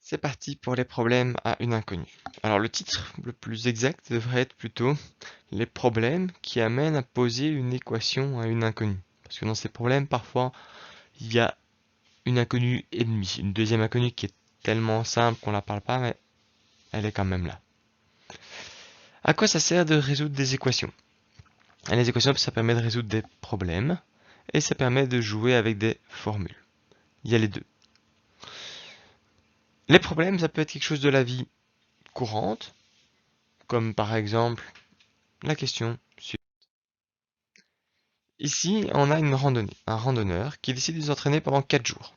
C'est parti pour les problèmes à une inconnue. Alors le titre le plus exact devrait être plutôt les problèmes qui amènent à poser une équation à une inconnue. Parce que dans ces problèmes, parfois, il y a une inconnue ennemie, une deuxième inconnue qui est tellement simple qu'on la parle pas, mais elle est quand même là. À quoi ça sert de résoudre des équations? Les équations, ça permet de résoudre des problèmes et ça permet de jouer avec des formules. Il y a les deux. Les problèmes, ça peut être quelque chose de la vie courante, comme par exemple la question suivante. Ici, on a une randonnée, un randonneur qui décide de s'entraîner pendant 4 jours.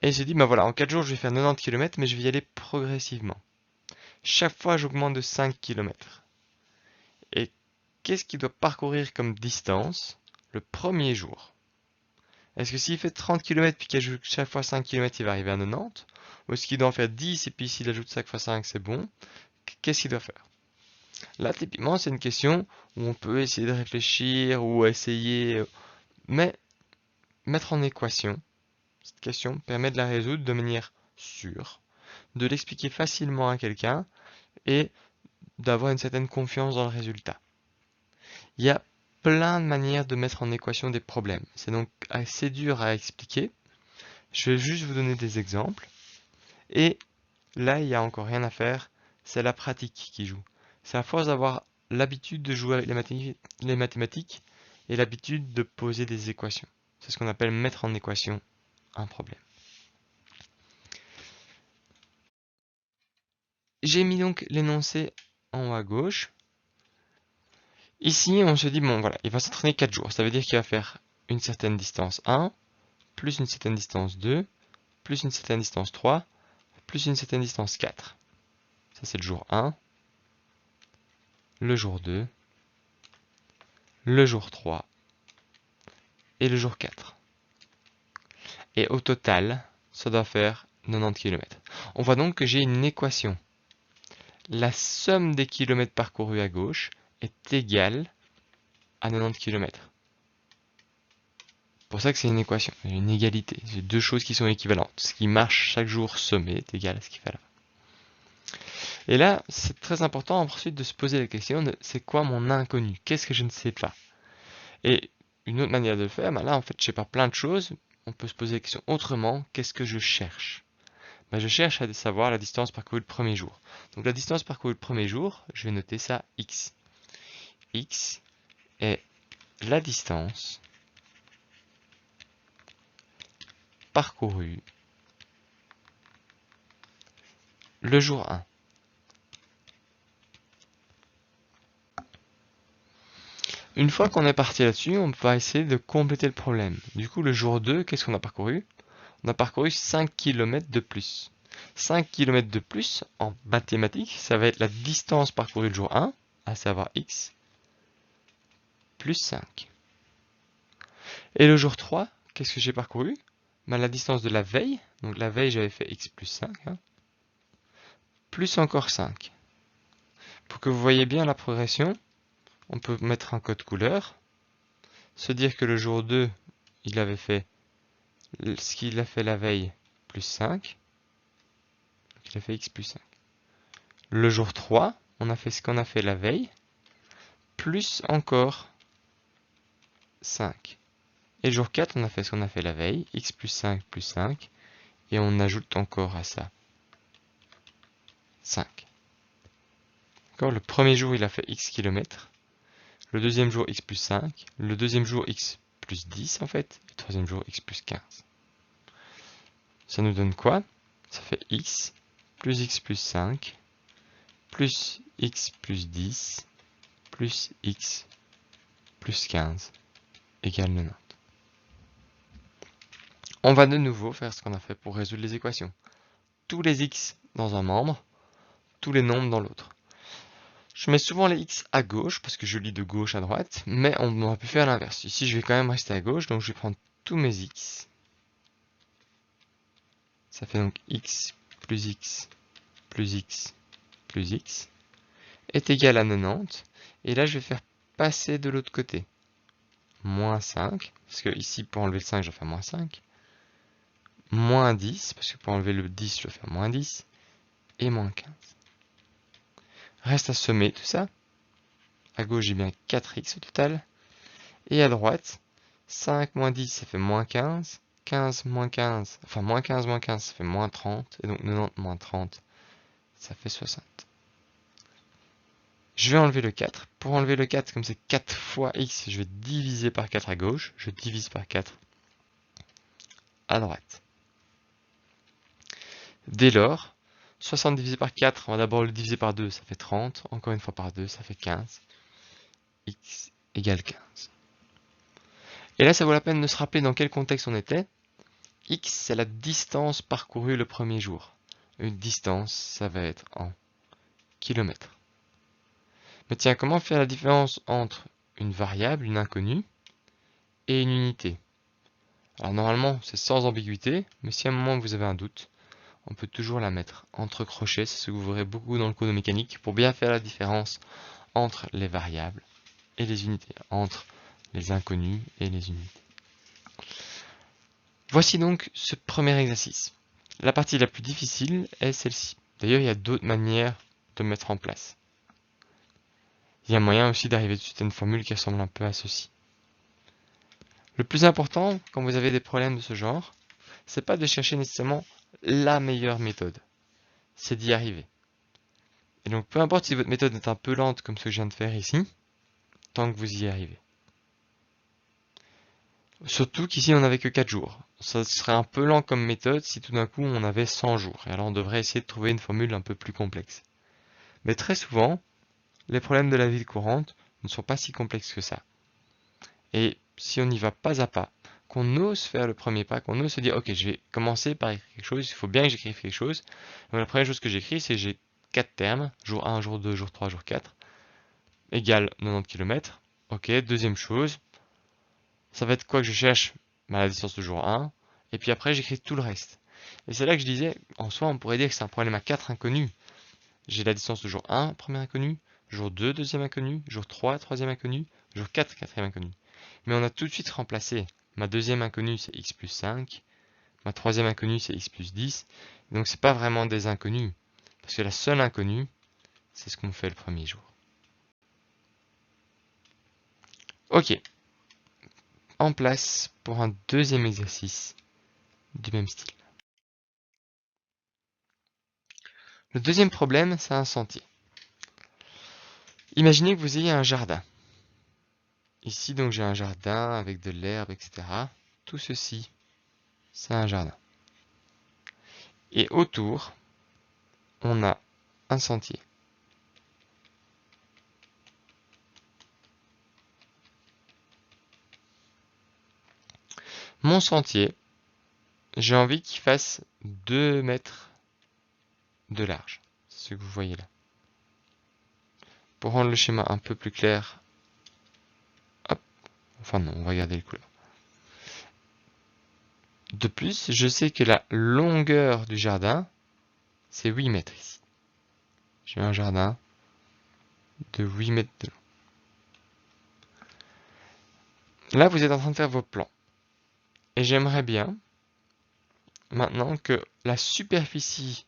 Et il se dit, ben voilà, en 4 jours, je vais faire 90 km, mais je vais y aller progressivement. Chaque fois, j'augmente de 5 km. Et qu'est-ce qu'il doit parcourir comme distance le premier jour? Est-ce que s'il fait 30 km puis qu'il ajoute chaque fois 5 km, il va arriver à 90? Ou est-ce qu'il doit en faire 10 et puis s'il ajoute 5 fois 5, c'est bon? Qu'est-ce qu'il doit faire? Là, typiquement, c'est une question où on peut essayer de réfléchir ou essayer, mais mettre en équation. Cette question permet de la résoudre de manière sûre, de l'expliquer facilement à quelqu'un et d'avoir une certaine confiance dans le résultat. Il y a plein de manières de mettre en équation des problèmes. C'est donc assez dur à expliquer. Je vais juste vous donner des exemples. Et là, il n'y a encore rien à faire. C'est la pratique qui joue. C'est à force d'avoir l'habitude de jouer avec les mathématiques et l'habitude de poser des équations. C'est ce qu'on appelle mettre en équation un problème. J'ai mis donc l'énoncé en haut à gauche. Ici, on se dit, bon voilà, il va s'entraîner 4 jours. Ça veut dire qu'il va faire une certaine distance 1, plus une certaine distance 2, plus une certaine distance 3, plus une certaine distance 4. Ça, c'est le jour 1, le jour 2, le jour 3 et le jour 4. Et au total, ça doit faire 90 km. On voit donc que j'ai une équation. La somme des kilomètres parcourus à gauche est égale à 90 km. C'est pour ça que c'est une équation, une égalité. C'est deux choses qui sont équivalentes. Ce qui marche chaque jour sommé est égal à ce qui fait là. Et là, c'est très important ensuite de se poser la question de c'est quoi mon inconnu? Qu'est-ce que je ne sais pas? Et une autre manière de le faire, ben là en fait je sais pas plein de choses. On peut se poser la question autrement, qu'est-ce que je cherche? Ben, je cherche à savoir la distance parcourue le premier jour. Donc la distance parcourue le premier jour, je vais noter ça x. X est la distance parcourue le jour 1. Une fois qu'on est parti là-dessus, on va essayer de compléter le problème. Du coup, le jour 2, qu'est-ce qu'on a parcouru? On a parcouru 5 km de plus. 5 km de plus, en mathématiques, ça va être la distance parcourue le jour 1, à savoir x, plus 5. Et le jour 3, qu'est-ce que j'ai parcouru? Ben, la distance de la veille, donc la veille j'avais fait x plus 5, hein, plus encore 5. Pour que vous voyez bien la progression, on peut mettre un code couleur, se dire que le jour 2, il avait fait ce qu'il a fait la veille plus 5, donc il a fait x plus 5. Le jour 3, on a fait ce qu'on a fait la veille, plus encore 5. Et le jour 4, on a fait ce qu'on a fait la veille, x plus 5, et on ajoute encore à ça 5. D'accord, le premier jour, il a fait x km, le deuxième jour, x plus 5, le deuxième jour, x plus 10 en fait, et le troisième jour, x plus 15. Ça nous donne quoi? Ça fait x plus 5, plus x plus 10, plus x plus 15 égale 90. On va de nouveau faire ce qu'on a fait pour résoudre les équations. Tous les x dans un membre, tous les nombres dans l'autre. Je mets souvent les x à gauche parce que je lis de gauche à droite, mais on aurait pu faire l'inverse. Ici, je vais quand même rester à gauche, donc je vais prendre tous mes x. Ça fait donc x plus x plus x plus x est égal à 90. Et là, je vais faire passer de l'autre côté. Moins 5, parce que ici, pour enlever le 5, je vais faire moins 5. moins 10, parce que pour enlever le 10, je dois faire moins 10, et moins 15. Reste à sommer tout ça. À gauche, j'ai bien 4x au total. Et à droite, 5 moins 10, ça fait moins 15. 15 moins 15, enfin moins 15 moins 15, ça fait moins 30. Et donc 90 moins 30, ça fait 60. Je vais enlever le 4. Pour enlever le 4, comme c'est 4 fois x, je vais diviser par 4 à gauche. Je divise par 4 à droite. Dès lors, 60 divisé par 4, on va d'abord le diviser par 2, ça fait 30. Encore une fois par 2, ça fait 15. X égale 15. Et là, ça vaut la peine de se rappeler dans quel contexte on était. X, c'est la distance parcourue le premier jour. Une distance, ça va être en kilomètres. Mais tiens, comment faire la différence entre une variable, une inconnue, et une unité? Alors normalement, c'est sans ambiguïté, mais si à un moment vous avez un doute, on peut toujours la mettre entre crochets, c'est ce que vous verrez beaucoup dans le cours de mécanique, pour bien faire la différence entre les variables et les unités, entre les inconnus et les unités. Voici donc ce premier exercice. La partie la plus difficile est celle-ci. D'ailleurs, il y a d'autres manières de mettre en place. Il y a moyen aussi d'arriver tout de suite à une formule qui ressemble un peu à ceci. Le plus important, quand vous avez des problèmes de ce genre, c'est pas de chercher nécessairement la meilleure méthode, c'est d'y arriver. Et donc, peu importe si votre méthode est un peu lente comme ce que je viens de faire ici, tant que vous y arrivez. Surtout qu'ici, on n'avait que 4 jours. Ça serait un peu lent comme méthode si tout d'un coup, on avait 100 jours. Et alors, on devrait essayer de trouver une formule un peu plus complexe. Mais très souvent, les problèmes de la vie courante ne sont pas si complexes que ça. Et si on n'y va pas à pas, qu'on ose faire le premier pas, qu'on ose se dire, ok, je vais commencer par écrire quelque chose, il faut bien que j'écrive quelque chose. Donc, la première chose que j'écris, c'est que j'ai 4 termes, jour 1, jour 2, jour 3, jour 4, égale 90 km. Ok, deuxième chose, ça va être quoi que je cherche? La distance de jour 1, et puis après j'écris tout le reste. Et c'est là que je disais, en soi, on pourrait dire que c'est un problème à 4 inconnus. J'ai la distance de jour 1, premier inconnu, jour 2, deuxième inconnu, jour 3, troisième inconnu, jour 4, quatrième inconnu. Mais on a tout de suite remplacé. Ma deuxième inconnue, c'est x plus 5. Ma troisième inconnue, c'est x plus 10. Donc, c'est pas vraiment des inconnus. Parce que la seule inconnue, c'est ce qu'on fait le premier jour. Ok. En place pour un deuxième exercice du même style. Le deuxième problème, c'est un sentier. Imaginez que vous ayez un jardin. Ici, donc, j'ai un jardin avec de l'herbe, etc. Tout ceci, c'est un jardin. Et autour, on a un sentier. Mon sentier, j'ai envie qu'il fasse 2 mètres de large. C'est ce que vous voyez là. Pour rendre le schéma un peu plus clair, hop, enfin non, on va garder les couleurs. De plus, je sais que la longueur du jardin, c'est 8 mètres ici. J'ai un jardin de 8 mètres de long. Là, vous êtes en train de faire vos plans. Et j'aimerais bien, maintenant, que la superficie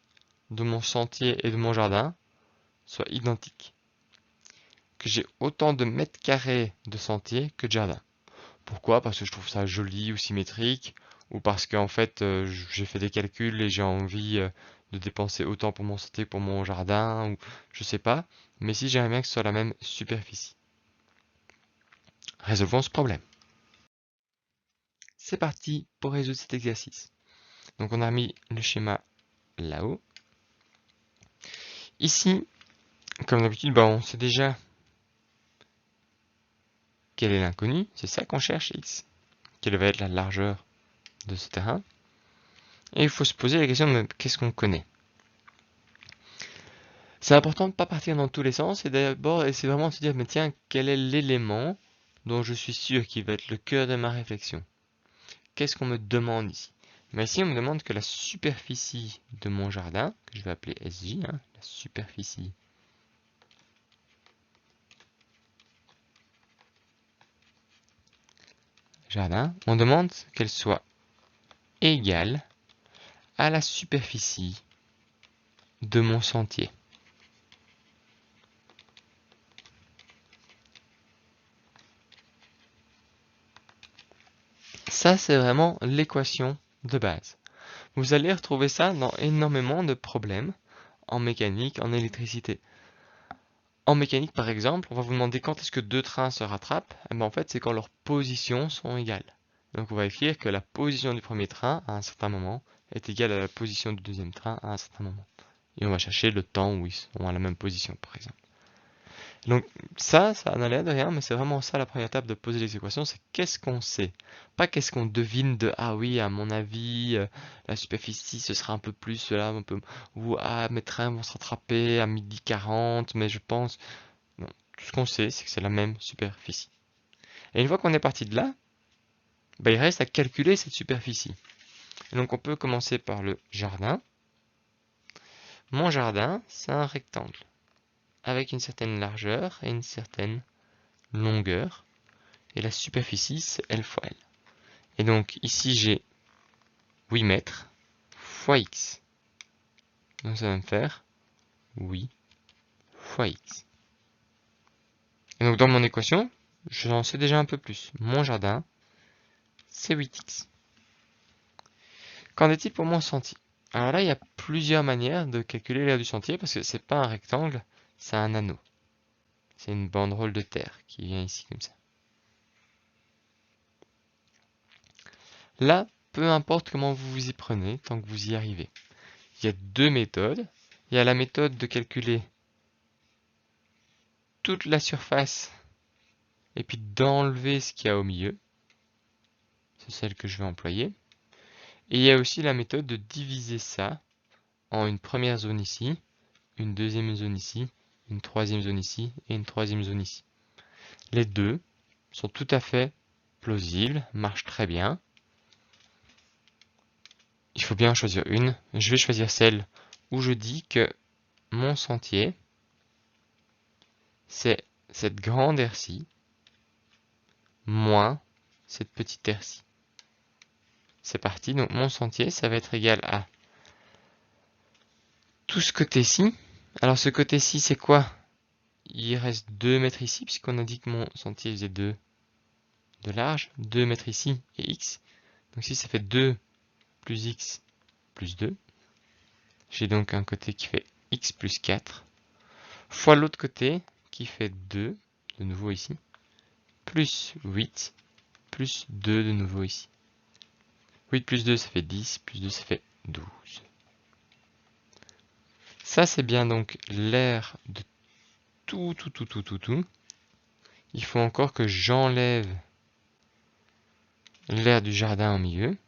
de mon sentier et de mon jardin soit identique. Que j'ai autant de mètres carrés de sentier que de jardin. Pourquoi? Parce que je trouve ça joli ou symétrique, ou parce qu'en fait j'ai fait des calculs et j'ai envie de dépenser autant pour mon sentier que pour mon jardin, ou je sais pas. Mais si j'aimerais bien que ce soit la même superficie. Résolvons ce problème. C'est parti pour résoudre cet exercice. Donc on a mis le schéma là-haut. Ici, comme d'habitude, on sait déjà quel est l'inconnu. C'est ça qu'on cherche, x. Quelle va être la largeur de ce terrain. Et il faut se poser la question de qu'est-ce qu'on connaît. C'est important de ne pas partir dans tous les sens et d'abord essayer vraiment de se dire, mais tiens, quel est l'élément dont je suis sûr qu'il va être le cœur de ma réflexion? Qu'est-ce qu'on me demande ici? Mais ici, on me demande que la superficie de mon jardin, que je vais appeler SJ, la superficie jardin, on demande qu'elle soit égale à la superficie de mon sentier. Ça, c'est vraiment l'équation de base. Vous allez retrouver ça dans énormément de problèmes en mécanique, en électricité. En mécanique, par exemple, on va vous demander quand est-ce que deux trains se rattrapent. Eh ben, en fait, c'est quand leurs positions sont égales. Donc, on va écrire que la position du premier train, à un certain moment, est égale à la position du deuxième train, à un certain moment. Et on va chercher le temps où ils sont à la même position, par exemple. Donc ça n'a l'air de rien, mais c'est vraiment ça la première étape de poser les équations, c'est qu'est-ce qu'on sait. Pas qu'est-ce qu'on devine de ah oui, à mon avis, la superficie ce sera un peu plus là, un peu, ou ah mes trains vont se rattraper à 12h40, mais je pense. Non, tout ce qu'on sait, c'est que c'est la même superficie. Et une fois qu'on est parti de là, bah, il reste à calculer cette superficie. Et donc on peut commencer par le jardin. Mon jardin, c'est un rectangle avec une certaine largeur et une certaine longueur. Et la superficie, c'est L fois L. Et donc ici, j'ai 8 mètres fois X. Donc ça va me faire 8 fois X. Et donc dans mon équation, j'en sais déjà un peu plus. Mon jardin, c'est 8X. Qu'en est-il pour mon sentier? Alors là, il y a plusieurs manières de calculer l'aire du sentier parce que c'est pas un rectangle, c'est un anneau. C'est une banderole de terre qui vient ici comme ça. Là, peu importe comment vous vous y prenez, tant que vous y arrivez. Il y a deux méthodes. Il y a la méthode de calculer toute la surface et puis d'enlever ce qu'il y a au milieu. C'est celle que je vais employer. Et il y a aussi la méthode de diviser ça en une première zone ici, une deuxième zone ici, une troisième zone ici et une troisième zone ici. Les deux sont tout à fait plausibles, marchent très bien. Il faut bien en choisir une. Je vais choisir celle où je dis que mon sentier, c'est cette grande aire-ci, moins cette petite aire-ci. C'est parti, donc mon sentier, ça va être égal à tout ce côté-ci. Alors ce côté-ci, c'est quoi? Il reste 2 mètres ici, puisqu'on a dit que mon sentier faisait 2 de large. 2 mètres ici et x. Donc ici, ça fait 2 plus x plus 2. J'ai donc un côté qui fait x plus 4, fois l'autre côté qui fait 2, de nouveau ici, plus 8, plus 2 de nouveau ici. 8 plus 2, ça fait 10, plus 2, ça fait 12. Ça, c'est bien donc l'aire de tout. Il faut encore que j'enlève l'aire du jardin au milieu.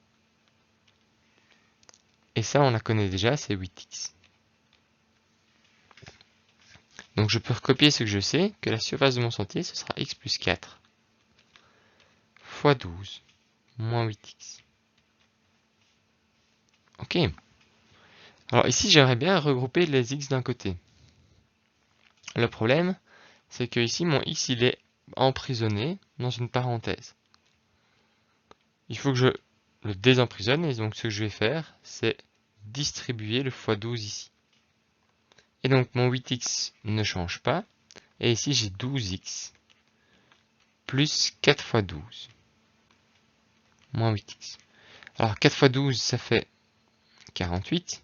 Et ça, on la connaît déjà, c'est 8x. Donc je peux recopier ce que je sais, que la surface de mon sentier, ce sera x plus 4 fois 12 moins 8x. Ok. Alors ici, j'aimerais bien regrouper les x d'un côté. Le problème, c'est que ici, mon x, il est emprisonné dans une parenthèse. Il faut que je le désemprisonne, et donc ce que je vais faire, c'est distribuer le fois 12 ici. Et donc mon 8x ne change pas, et ici j'ai 12x plus 4 fois 12 moins 8x. Alors 4 fois 12, ça fait 48.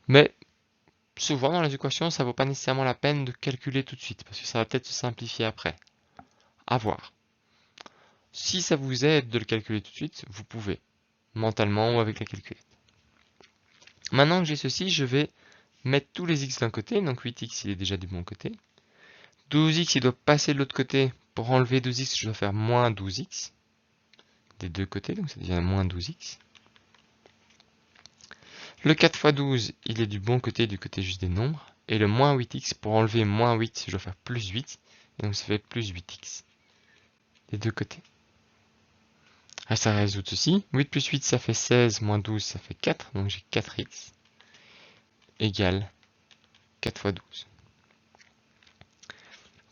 Mais souvent dans les équations, ça ne vaut pas nécessairement la peine de calculer tout de suite, parce que ça va peut-être se simplifier après. À voir. Si ça vous aide de le calculer tout de suite, vous pouvez, mentalement ou avec la calculette. Maintenant que j'ai ceci, je vais mettre tous les x d'un côté, donc 8x il est déjà du bon côté. 12x il doit passer de l'autre côté, pour enlever 12x je dois faire moins 12x, des deux côtés, donc ça devient moins 12x. Le 4 fois 12, il est du bon côté, du côté juste des nombres. Et le moins 8x, pour enlever moins 8, je dois faire plus 8. Et donc ça fait plus 8x. Des deux côtés. Ah, ça résout ceci. 8 plus 8, ça fait 16, moins 12, ça fait 4. Donc j'ai 4x égale 4 fois 12.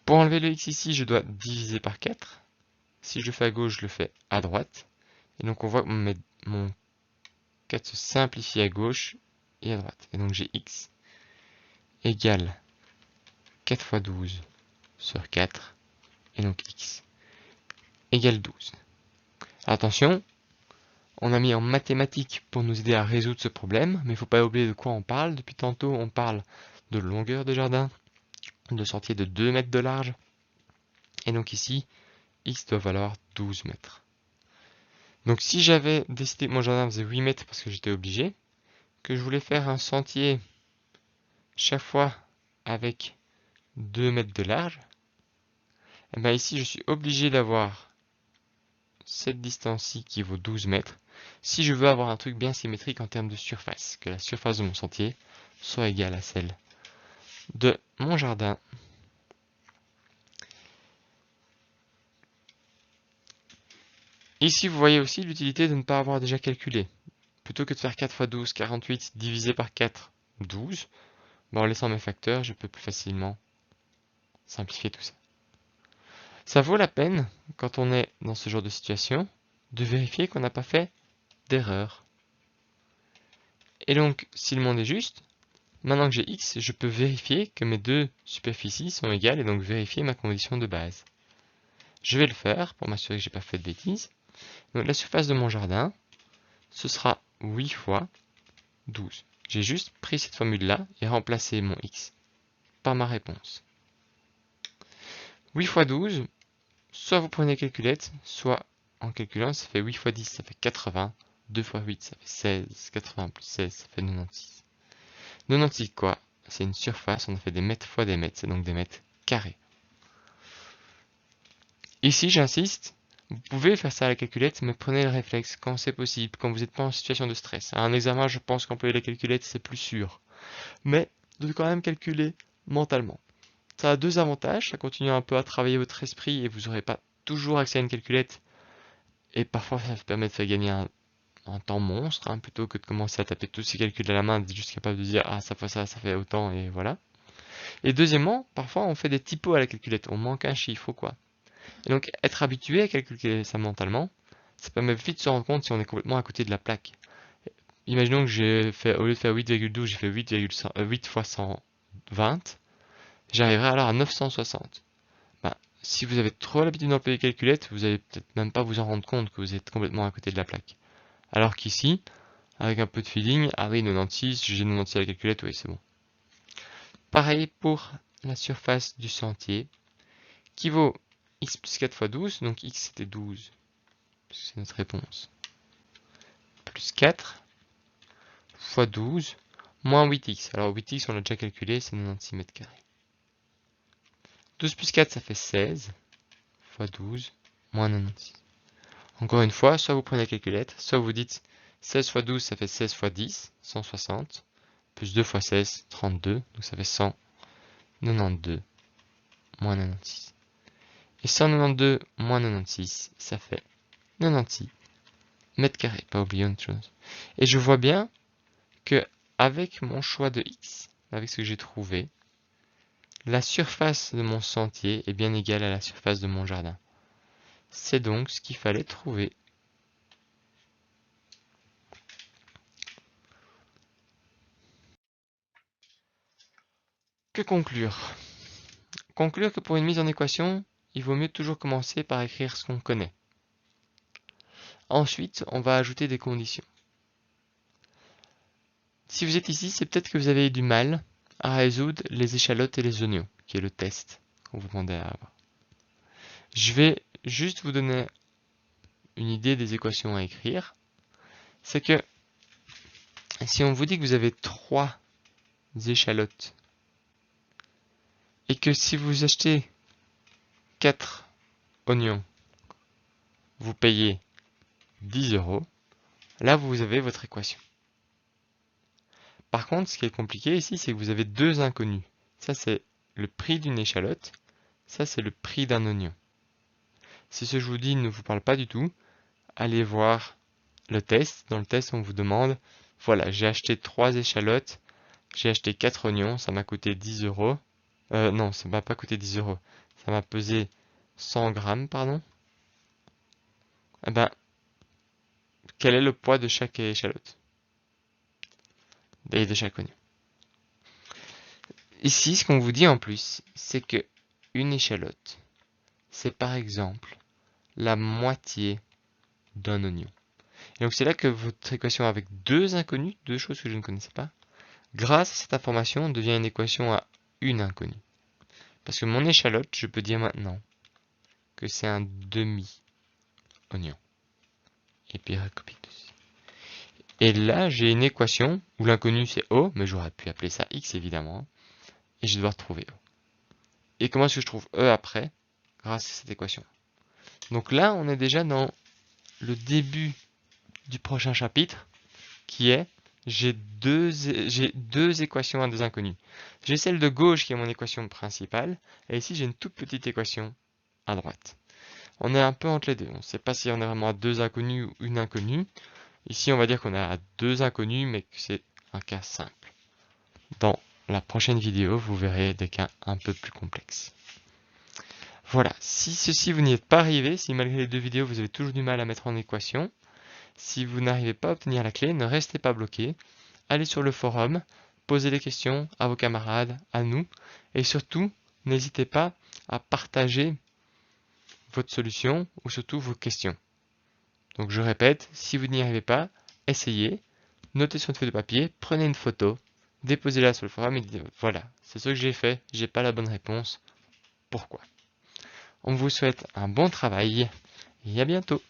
Pour enlever le x ici, je dois diviser par 4. Si je le fais à gauche, je le fais à droite. Et donc on voit que mes mon 4 se simplifie à gauche et à droite. Et donc j'ai x égale 4 fois 12 sur 4. Et donc x égale 12. Attention, on a mis en mathématiques pour nous aider à résoudre ce problème, mais il ne faut pas oublier de quoi on parle. Depuis tantôt, on parle de longueur de jardin, de sentier de 2 mètres de large. Et donc ici, x doit valoir 12 mètres. Donc si j'avais décidé que mon jardin faisait 8 mètres parce que j'étais obligé, que je voulais faire un sentier chaque fois avec 2 mètres de large, et bien ici je suis obligé d'avoir cette distance-ci qui vaut 12 mètres si je veux avoir un truc bien symétrique en termes de surface, que la surface de mon sentier soit égale à celle de mon jardin. Ici vous voyez aussi l'utilité de ne pas avoir déjà calculé. Plutôt que de faire 4 fois 12, 48, divisé par 4, 12, en laissant mes facteurs, je peux plus facilement simplifier tout ça. Ça vaut la peine, quand on est dans ce genre de situation, de vérifier qu'on n'a pas fait d'erreur. Et donc, si le monde est juste, maintenant que j'ai x, je peux vérifier que mes deux superficies sont égales et donc vérifier ma condition de base. Je vais le faire pour m'assurer que j'ai pas fait de bêtises. Donc la surface de mon jardin, ce sera 8 fois 12. J'ai juste pris cette formule-là et remplacé mon x par ma réponse. 8 fois 12, soit vous prenez calculette, soit en calculant, ça fait 8 fois 10, ça fait 80. 2 fois 8, ça fait 16. 80 plus 16, ça fait 96. 96 quoi? C'est une surface, on a fait des mètres fois des mètres, c'est donc des mètres carrés. Ici, j'insiste, vous pouvez faire ça à la calculette, mais prenez le réflexe quand c'est possible, quand vous n'êtes pas en situation de stress. À un examen, je pense qu'employer la calculette, c'est plus sûr. Mais de quand même calculer mentalement. Ça a deux avantages, ça continue un peu à travailler votre esprit et vous n'aurez pas toujours accès à une calculette. Et parfois, ça vous permet de faire gagner un temps monstre, hein, plutôt que de commencer à taper tous ces calculs à la main, d'être juste capable de dire ah ça fait ça, ça fait autant et voilà. Et deuxièmement, parfois on fait des typos à la calculette, on manque un chiffre ou quoi. Et donc être habitué à calculer ça mentalement, ça permet vite de se rendre compte si on est complètement à côté de la plaque. Imaginons que j'ai fait, au lieu de faire 8,12, j'ai fait 8 fois 120, j'arriverai alors à 960. Ben, si vous avez trop l'habitude d'employer les calculettes, vous allez peut-être même pas vous en rendre compte que vous êtes complètement à côté de la plaque. Alors qu'ici, avec un peu de feeling, ah oui, 96, j'ai 96 à la calculette, oui, c'est bon. Pareil pour la surface du sentier, qui vaut x plus 4 fois 12, donc x c'était 12, c'est notre réponse, plus 4 fois 12, moins 8x. Alors 8x, on l'a déjà calculé, c'est 96 mètres carrés. 12 plus 4, ça fait 16, fois 12, moins 96. Encore une fois, soit vous prenez la calculette, soit vous dites 16 fois 12, ça fait 16 fois 10, 160, plus 2 fois 16, 32, donc ça fait 192, moins 96. Et 192 moins 96, ça fait 96 mètres carrés, pas oublier une chose. Et je vois bien que avec mon choix de x, avec ce que j'ai trouvé, la surface de mon sentier est bien égale à la surface de mon jardin. C'est donc ce qu'il fallait trouver. Que conclure? Conclure que pour une mise en équation, il vaut mieux toujours commencer par écrire ce qu'on connaît. Ensuite, on va ajouter des conditions. Si vous êtes ici, c'est peut-être que vous avez eu du mal à résoudre les échalotes et les oignons, qui est le test qu'on vous demandait à avoir. Je vais juste vous donner une idée des équations à écrire. C'est que si on vous dit que vous avez 3 échalotes et que si vous achetez 4 oignons, vous payez 10 euros, là vous avez votre équation. Par contre, ce qui est compliqué ici, c'est que vous avez deux inconnus. Ça, c'est le prix d'une échalote. Ça, c'est le prix d'un oignon. Si ce que je vous dis ne vous parle pas du tout, allez voir le test. Dans le test, on vous demande, voilà, j'ai acheté 3 échalotes, j'ai acheté 4 oignons, ça m'a coûté 10 euros. Non, ça m'a pas coûté 10 euros. Ça m'a pesé 100 grammes, pardon. Eh ben, quel est le poids de chaque échalote et de chaque oignon. Ici, ce qu'on vous dit en plus, c'est que une échalote, c'est par exemple la moitié d'un oignon. Et donc c'est là que votre équation avec deux inconnus, deux choses que je ne connaissais pas, grâce à cette information, devient une équation à une inconnue. Parce que mon échalote, je peux dire maintenant que c'est un demi-oignon. Et puis recopie dessus. Et là, j'ai une équation où l'inconnu c'est O, mais j'aurais pu appeler ça X évidemment. Et je vais devoir trouver E. Et comment est-ce que je trouve E après? Grâce à cette équation. Donc là, on est déjà dans le début du prochain chapitre, qui est j'ai deux équations à deux inconnus. J'ai celle de gauche qui est mon équation principale, et ici j'ai une toute petite équation à droite. On est un peu entre les deux. On ne sait pas si on est vraiment à deux inconnus ou une inconnue. Ici, on va dire qu'on est à deux inconnus, mais que c'est un cas simple. Dans la prochaine vidéo, vous verrez des cas un peu plus complexes. Voilà, si ceci vous n'y êtes pas arrivé, si malgré les deux vidéos vous avez toujours du mal à mettre en équation, si vous n'arrivez pas à obtenir la clé, ne restez pas bloqué. Allez sur le forum, posez des questions à vos camarades, à nous, et surtout, n'hésitez pas à partager votre solution ou surtout vos questions. Donc je répète, si vous n'y arrivez pas, essayez, notez sur une feuille de papier, prenez une photo, déposez-la sur le forum et dites voilà, c'est ce que j'ai fait, j'ai pas la bonne réponse, pourquoi? On vous souhaite un bon travail et à bientôt.